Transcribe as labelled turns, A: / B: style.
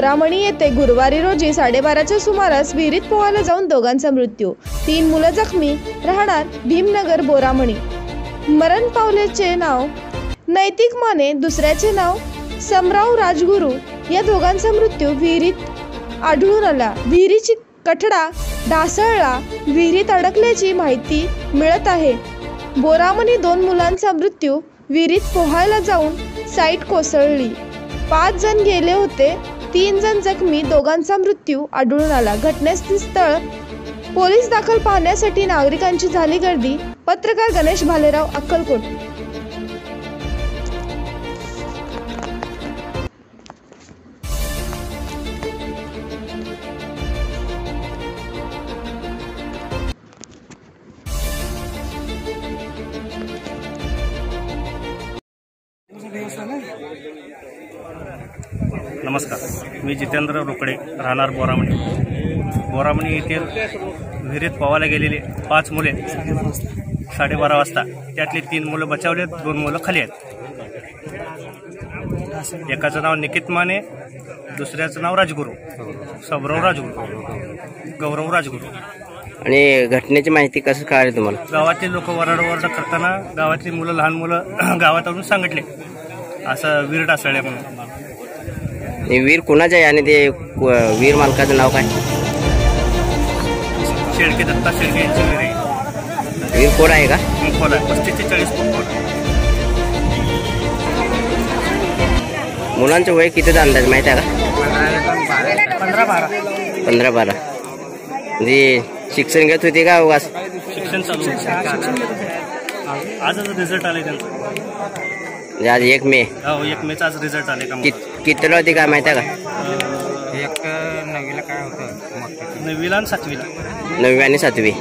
A: बोरामणी येथे गुरुवारी रोजी 12:30च्या सुमारास विहिरीत पोहायला जाऊन दोघांचा मृत्यू, 3 मुलं जखमी, राहणार भीमनगर बोरामणी। मरण पावल्याचे नाव नैतिक माने, दुसऱ्याचे नाव समराव राजगुरू। या दोघांचा मृत्यू विहिरीत आढळून आला। विहिरीची कठडा ढासळला, विहिरीत अडकल्याची माहिती मिळत आहे। बोरामणी 2 मुलांचा मृत्यू, विहिरीत पोहायला जाऊन साईट कोसळली, 5 जण गेले होते, 3 जण जखमी, दोघांचा मृत्यू आढळून आला। घटनास्थळ पोलीस दाखल पाहण्यासाठी नागरिकांची झाली गर्दी। पत्रकार गणेश भालेराव, अक्कलकोट।
B: नमस्कार, मी जितेंद्र रोकडे, राहणार बोरामणी। बोरामणी येथील विहिरीत पोहायला गेलेले 5 मुले 12:30 वाजता, त्यातली 3 मुलं बचावलेत, 2 मुलं खाली आहेत। एकाचं नाव निकित माने, दुसऱ्याचं नाव राजगुरू, समराव राजगुरू, गौरव राजगुरू।
C: आणि घटनेची माहिती कसं कळाली तुम्हाला?
B: गावातील लोक वरडवरड करताना गावातली मुलं, लहान मुलं गावात सांगितले असं विहीर ढासळल्या म्हणून।
C: वीर कुणाचं आहे आणि ते वीर मालकाचं नाव काय?
B: शेळके, दत्ता शेळके यांची विहीर आहे।
C: वीर कोण आहे का?
B: खोल आहे, 35 ते 40 फूट खोल।
C: मुलांचं वय कितीचा अंदाज माहिती आहे का? 15-12। म्हणजे शिक्षण घेत होते का उगाच?
B: शिक्षण चालू आहे, आजच रिझल्ट आले त्यांचा।
C: आज 1 मे?
B: हो, 1 मेचा आज रिझल्ट आले का?
C: कितीला होती काय माहिती आहे का?
B: 9वीला आणि 7वीला।
C: 9वी आणि 7वी।